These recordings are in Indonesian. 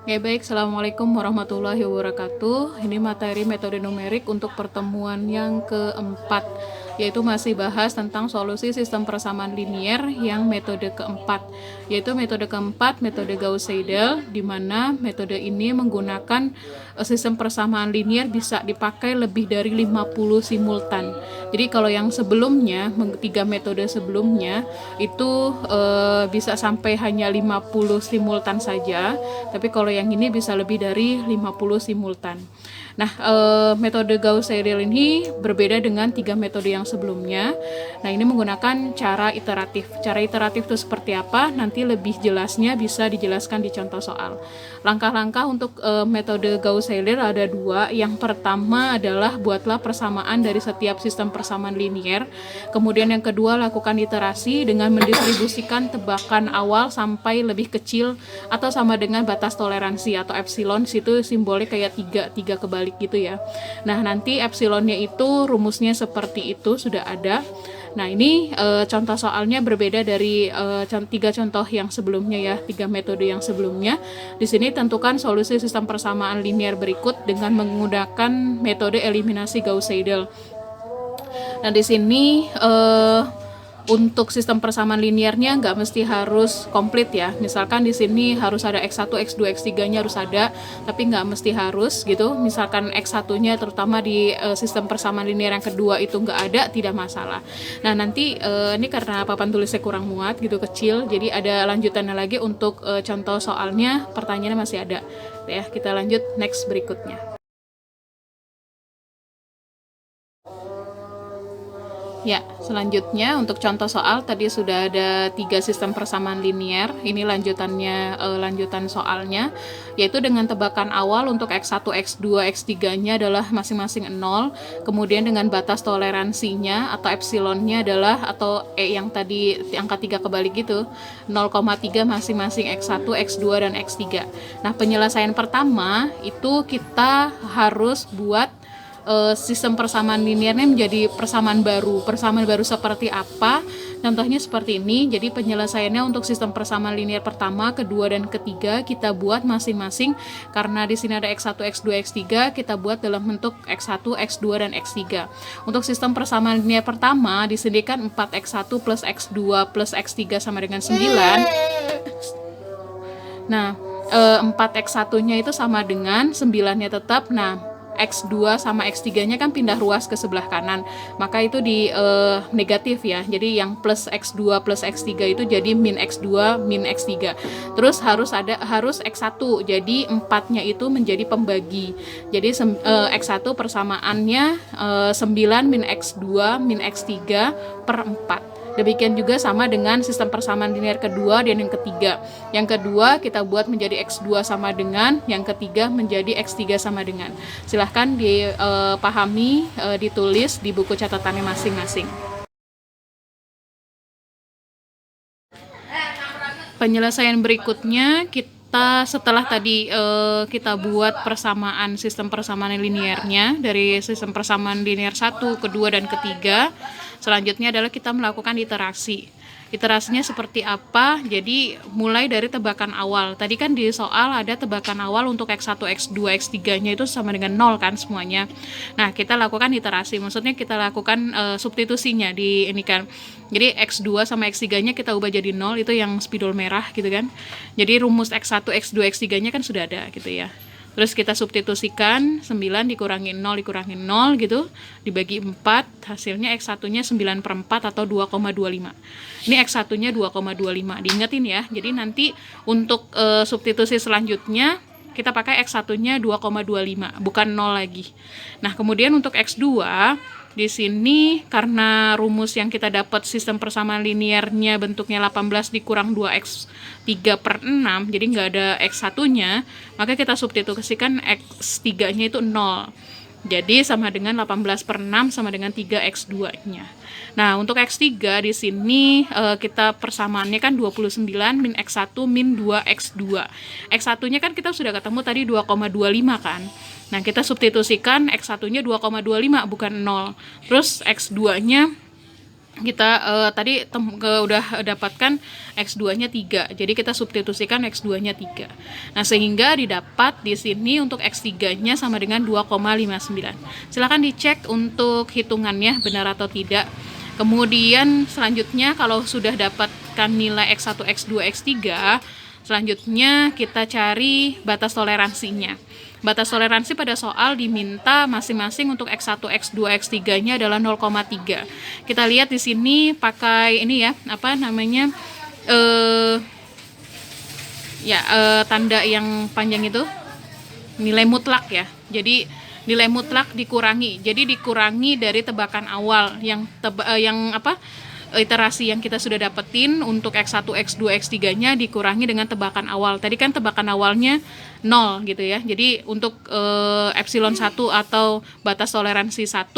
Ya baik, Assalamualaikum warahmatullahi wabarakatuh. Ini materi metode numerik untuk pertemuan yang keempat, yaitu masih bahas tentang solusi sistem persamaan linier yang metode keempat, yaitu metode keempat, metode Gauss-Seidel, di mana metode ini menggunakan sistem persamaan linier bisa dipakai lebih dari 50 simultan. Jadi kalau yang sebelumnya, tiga metode sebelumnya, itu bisa sampai hanya 50 simultan saja, tapi kalau yang ini bisa lebih dari 50 simultan. Nah, metode Gauss-Seidel ini berbeda dengan tiga metode yang sebelumnya. Nah, ini menggunakan cara iteratif. Cara iteratif itu seperti apa? Nanti lebih jelasnya bisa dijelaskan di contoh soal. Langkah-langkah untuk metode Gauss-Seidel ada dua. Yang pertama adalah buatlah persamaan dari setiap sistem persamaan linier. Kemudian yang kedua, lakukan iterasi dengan mendistribusikan tebakan awal sampai lebih kecil atau sama dengan batas toleransi atau epsilon. Situ simbolnya kayak tiga kebalik gitu ya. Nah, nanti epsilonnya itu rumusnya seperti itu sudah ada. Nah, ini contoh soalnya berbeda dari tiga contoh yang sebelumnya ya, tiga metode yang sebelumnya. Di sini tentukan solusi sistem persamaan linier berikut dengan menggunakan metode eliminasi Gauss-Seidel. Nah, di sini untuk sistem persamaan linearnya nggak mesti harus komplit ya. Misalkan di sini harus ada X1, X2, X3-nya harus ada, tapi nggak mesti harus gitu. Misalkan X1-nya terutama di sistem persamaan linear yang kedua itu nggak ada, tidak masalah. Nah, nanti ini karena papan tulisnya kurang muat gitu, kecil, jadi ada lanjutannya lagi untuk contoh soalnya, pertanyaannya masih ada. Ya, kita lanjut next berikutnya. Ya, selanjutnya untuk contoh soal tadi sudah ada tiga sistem persamaan linier. Ini lanjutannya, lanjutan soalnya, yaitu dengan tebakan awal untuk X1, X2, X3-nya adalah masing-masing 0. Kemudian dengan batas toleransinya atau epsilonnya adalah, atau yang tadi angka 3 kebalik gitu, 0,3 masing-masing X1, X2, dan X3. Nah, penyelesaian pertama itu kita harus buat sistem persamaan linearnya menjadi persamaan baru. Persamaan baru seperti apa? Contohnya seperti ini. Jadi penyelesaiannya untuk sistem persamaan linear pertama, kedua, dan ketiga kita buat masing-masing. Karena di sini ada X1, X2, X3, kita buat dalam bentuk X1, X2, dan X3. Untuk sistem persamaan linear pertama disediakan 4X1 plus X2 plus X3 sama dengan 9. Nah, 4X1-nya itu sama dengan 9-nya tetap. Nah, X2 sama X3-nya kan pindah ruas ke sebelah kanan, maka itu di negatif ya. Jadi yang plus X2 plus X3 itu jadi min X2 min X3. Terus harus X1. Jadi 4-nya itu menjadi pembagi. Jadi X1 persamaannya 9 min X2 min X3 per 4. Demikian juga sama dengan sistem persamaan linear kedua dan yang ketiga. Yang kedua kita buat menjadi X2 sama dengan, yang ketiga menjadi X3 sama dengan. Silahkan dipahami, ditulis di buku catatannya masing-masing. Penyelesaian berikutnya kita setelah tadi kita buat persamaan sistem persamaan linearnya dari sistem persamaan linear 1, kedua, dan ketiga. Selanjutnya adalah kita melakukan iterasi. Iterasinya seperti apa? Jadi mulai dari tebakan awal. Tadi kan di soal ada tebakan awal untuk X1, X2, X3-nya itu sama dengan 0 kan semuanya. Nah, kita lakukan iterasi. Maksudnya kita lakukan substitusinya di ini kan. Jadi X2 sama X3-nya kita ubah jadi 0, itu yang spidol merah gitu kan. Jadi rumus X1, X2, X3-nya kan sudah ada gitu ya. Terus kita substitusikan 9 dikurangi 0 dikurangi 0 gitu, dibagi 4, hasilnya X1-nya 9 per 4 atau 2,25. Ini X1-nya 2,25, diingetin ya. Jadi nanti untuk substitusi selanjutnya kita pakai X1-nya 2,25, bukan 0 lagi. Nah, kemudian untuk X2, di sini karena rumus yang kita dapat sistem persamaan linearnya bentuknya 18 dikurang 2X3 per 6, jadi nggak ada X1-nya, maka kita substitusikan X3-nya itu 0. Jadi sama dengan 18 per 6 sama dengan 3X2-nya. Nah, untuk X3 di sini kita persamaannya kan 29 min X1 min 2X2. X1-nya kan kita sudah ketemu tadi 2,25 kan. Nah, kita substitusikan X1-nya 2,25 bukan 0. Terus X2-nya kita udah dapatkan X2-nya 3. Jadi kita substitusikan X2-nya 3. Nah, sehingga didapat di sini untuk X3-nya sama dengan 2,59. Silakan dicek untuk hitungannya benar atau tidak. Kemudian selanjutnya kalau sudah dapatkan nilai X1, X2, X3, selanjutnya kita cari batas toleransinya. Batas toleransi pada soal diminta masing-masing untuk X1, X2, X3-nya adalah 0,3. Kita lihat di sini pakai ini ya, tanda yang panjang itu nilai mutlak ya. Jadi nilai mutlak dikurangi. Jadi dikurangi dari tebakan awal iterasi yang kita sudah dapetin untuk X1, X2, X3-nya dikurangi dengan tebakan awal. Tadi kan tebakan awalnya 0 gitu ya. Jadi untuk epsilon 1 atau batas toleransi 1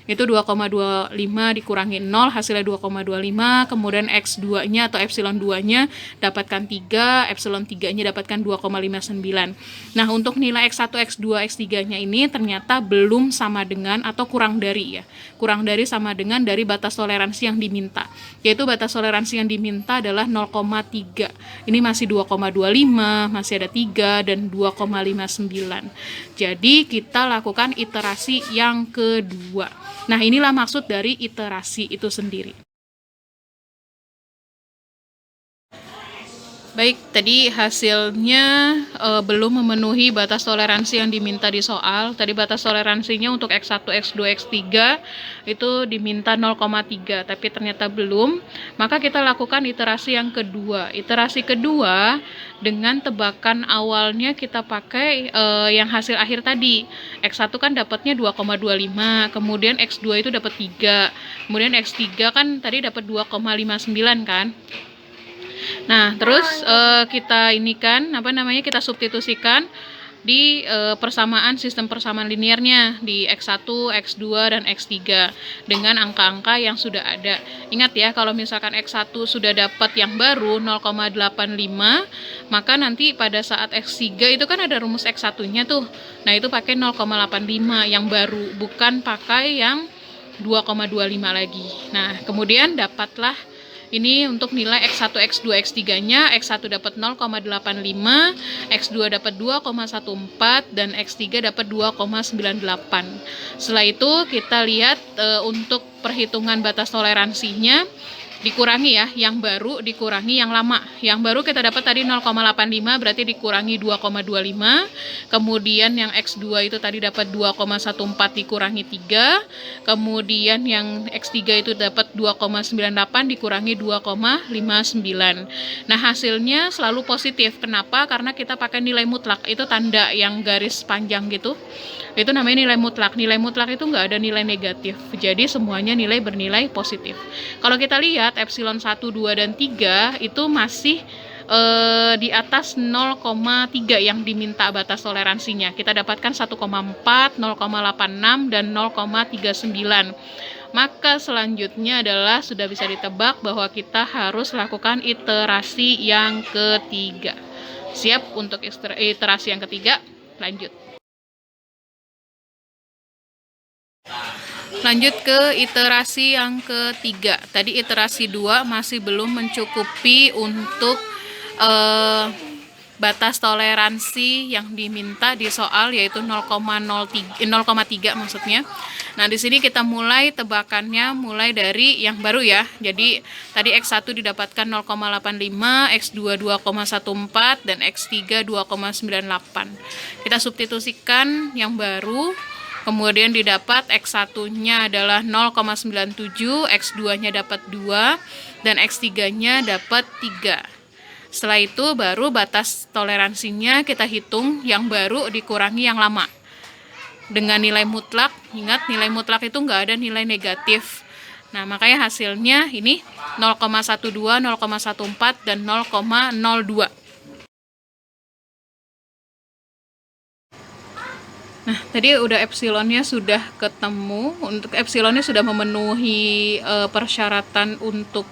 itu 2,25 dikurangi 0 hasilnya 2,25, kemudian X2-nya atau epsilon 2-nya dapatkan 3, epsilon 3-nya dapatkan 2,59. Nah, untuk nilai X1, X2, X3-nya ini ternyata belum sama dengan atau kurang dari ya. Kurang dari sama dengan dari batas toleransi yang diminta. Yaitu batas toleransi yang diminta adalah 0,3. Ini masih 2,25, masih ada 3 dan 2,59. Jadi kita lakukan iterasi yang kedua. Nah, inilah maksud dari iterasi itu sendiri. Baik, tadi hasilnya belum memenuhi batas toleransi yang diminta di soal. Tadi batas toleransinya untuk X1, X2, X3 itu diminta 0,3, tapi ternyata belum. Maka kita lakukan iterasi yang kedua. Iterasi kedua dengan tebakan awalnya kita pakai yang hasil akhir tadi. X1 kan dapatnya 2,25, kemudian X2 itu dapat 3. Kemudian X3 kan tadi dapat 2,59 kan? Nah, terus kita substitusikan di sistem persamaan linearnya di X1, X2, dan X3 dengan angka-angka yang sudah ada. Ingat ya, kalau misalkan X1 sudah dapat yang baru 0,85, maka nanti pada saat X3 itu kan ada rumus X1-nya tuh. Nah, itu pakai 0,85 yang baru, bukan pakai yang 2,25 lagi. Nah, kemudian dapatlah ini untuk nilai X1, X2, X3-nya, X1 dapat 0,85, X2 dapat 2,14, dan X3 dapat 2,98. Setelah itu kita lihat untuk perhitungan batas toleransinya, dikurangi ya, yang baru dikurangi yang lama. Yang baru kita dapat tadi 0,85, berarti dikurangi 2,25. Kemudian yang X2 itu tadi dapat 2,14 dikurangi 3. Kemudian yang X3 itu dapat 2,98 dikurangi 2,59. Nah, hasilnya selalu positif. Kenapa? Karena kita pakai nilai mutlak. Itu tanda yang garis panjang gitu. Itu namanya nilai mutlak. Nilai mutlak itu nggak ada nilai negatif. Jadi semuanya nilai bernilai positif. Kalau kita lihat epsilon 1, 2, dan 3 itu masih di atas 0,3 yang diminta batas toleransinya. Kita dapatkan 1,4, 0,86, dan 0,39. Maka selanjutnya adalah sudah bisa ditebak bahwa kita harus lakukan iterasi yang ketiga. Siap untuk iterasi yang ketiga? Lanjut. Lanjut ke iterasi yang ketiga. Tadi iterasi 2 masih belum mencukupi untuk batas toleransi yang diminta di soal, yaitu 0,3 maksudnya. Nah, di sini kita mulai tebakannya mulai dari yang baru ya. Jadi tadi X1 didapatkan 0,85, X2 2,14, dan X3 2,98. Kita substitusikan yang baru. Kemudian didapat X1-nya adalah 0,97, X2-nya dapat 2, dan X3-nya dapat 3. Setelah itu baru batas toleransinya kita hitung, yang baru dikurangi yang lama. Dengan nilai mutlak, ingat nilai mutlak itu nggak ada nilai negatif. Nah, makanya hasilnya ini 0,12, 0,14, dan 0,02. Nah, tadi udah epsilonnya sudah ketemu. Untuk epsilonnya sudah memenuhi persyaratan untuk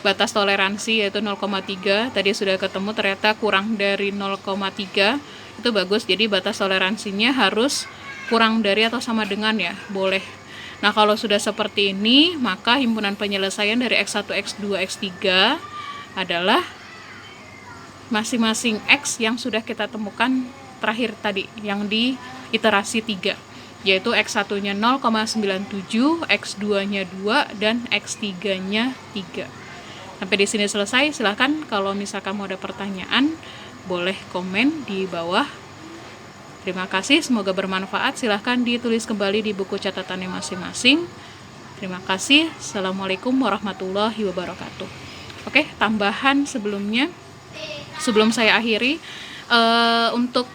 batas toleransi, yaitu 0,3. Tadi sudah ketemu, ternyata kurang dari 0,3. Itu bagus, jadi batas toleransinya harus kurang dari atau sama dengan ya, boleh. Nah, kalau sudah seperti ini, maka himpunan penyelesaian dari X1, X2, X3 adalah masing-masing X yang sudah kita temukan terakhir tadi, yang di iterasi 3, yaitu X1-nya 0,97, X2-nya 2, dan X3-nya 3. Sampai di sini selesai. Silahkan kalau misalkan mau ada pertanyaan, boleh komen di bawah. Terima kasih, semoga bermanfaat. Silahkan ditulis kembali di buku catatannya masing-masing. Terima kasih. Assalamualaikum warahmatullahi wabarakatuh. Oke, tambahan sebelum saya akhiri, untuk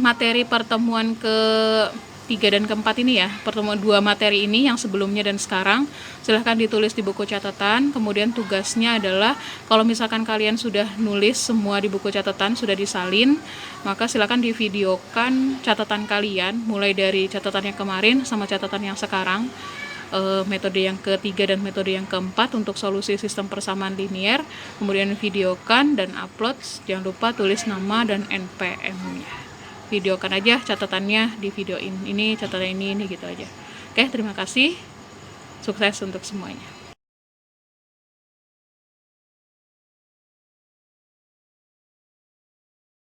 materi pertemuan ke-3 dan ke-4 ini ya, pertemuan 2 materi ini yang sebelumnya dan sekarang, silahkan ditulis di buku catatan. Kemudian tugasnya adalah, kalau misalkan kalian sudah nulis semua di buku catatan, sudah disalin, maka silahkan divideokan catatan kalian, mulai dari catatan yang kemarin sama catatan yang sekarang, metode yang ke-3 dan metode yang ke-4 untuk solusi sistem persamaan linier. Kemudian videokan dan upload. Jangan lupa tulis nama dan NPM-nya. Videokan aja catatannya, di videoin ini catatan ini gitu aja. Oke, terima kasih. Sukses untuk semuanya.